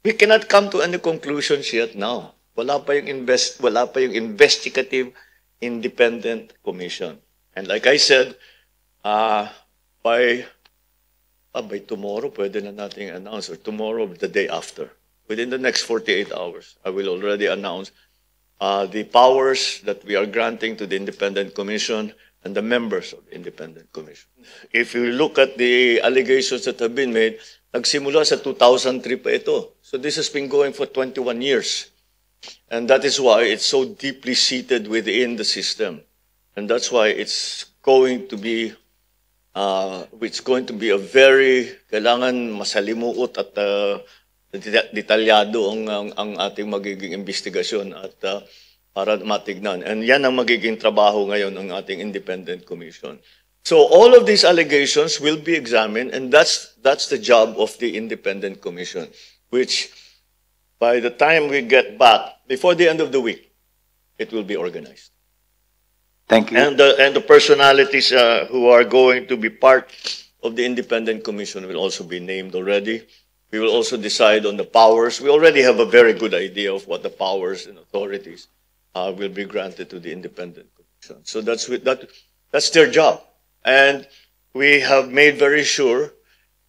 We cannot come to any conclusions yet now. Wala pa yung investigative independent commission. And like I said, by tomorrow, pwede na nating announce, or tomorrow, the day after. Within the next 48 hours, I will already announce the powers that we are granting to the Independent Commission and the members of the Independent Commission. If you look at the allegations that have been made, nagsimula sa 2003 pa ito. So this has been going for 21 years. And that is why it's so deeply seated within the system. And that's why it's going to be a very, kailangan masalimuot at detalyado ang ating magiging investigasyon at para matignan. And yan ang magiging trabaho ngayon ng ating Independent Commission. So all of these allegations will be examined, and that's the job of the Independent Commission, which by the time we get back, before the end of the week, it will be organized. Thank you. And the personalities who are going to be part of the Independent Commission will also be named already. We will also decide on the powers. We already have a very good idea of what the powers and authorities will be granted to the Independent Commission. So that's their job. And we have made very sure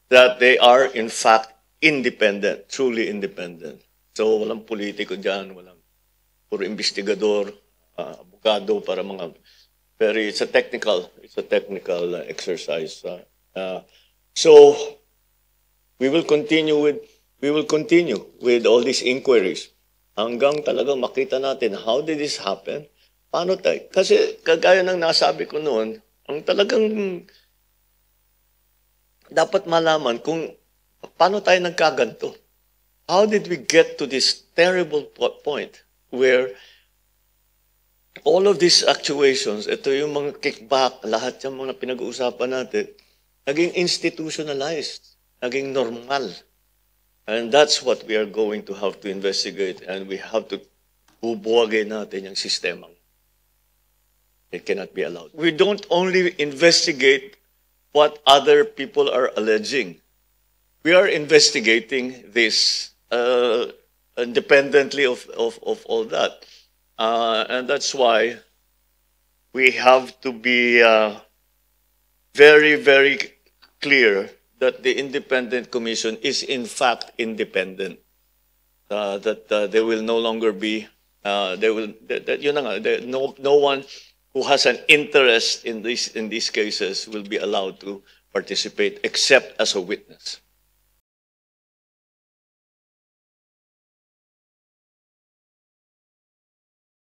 that they are, in fact, independent, truly independent. So walang politiko dyan, walang puro investigador, abogado para mga it's a technical exercise. So we will continue with all these inquiries hanggang talagang makita natin how did this happen. Paano tayo? Kasi kagaya ng nasabi ko noon, ang talagang dapat malaman kung paano tayo nagkaganto. How did we get to this terrible point where all of these actuations, ito yung mga kickback, lahat yung mga pinag-uusapan natin, naging institutionalized, naging normal. And that's what we are going to have to investigate, and we have to bubuwagin natin yung sistema. It cannot be allowed. We don't only investigate what other people are alleging. We are investigating this independently of all that. And that's why we have to be very, very clear that the Independent Commission is in fact independent. That there will no longer be, no one who has an interest in these cases will be allowed to participate except as a witness.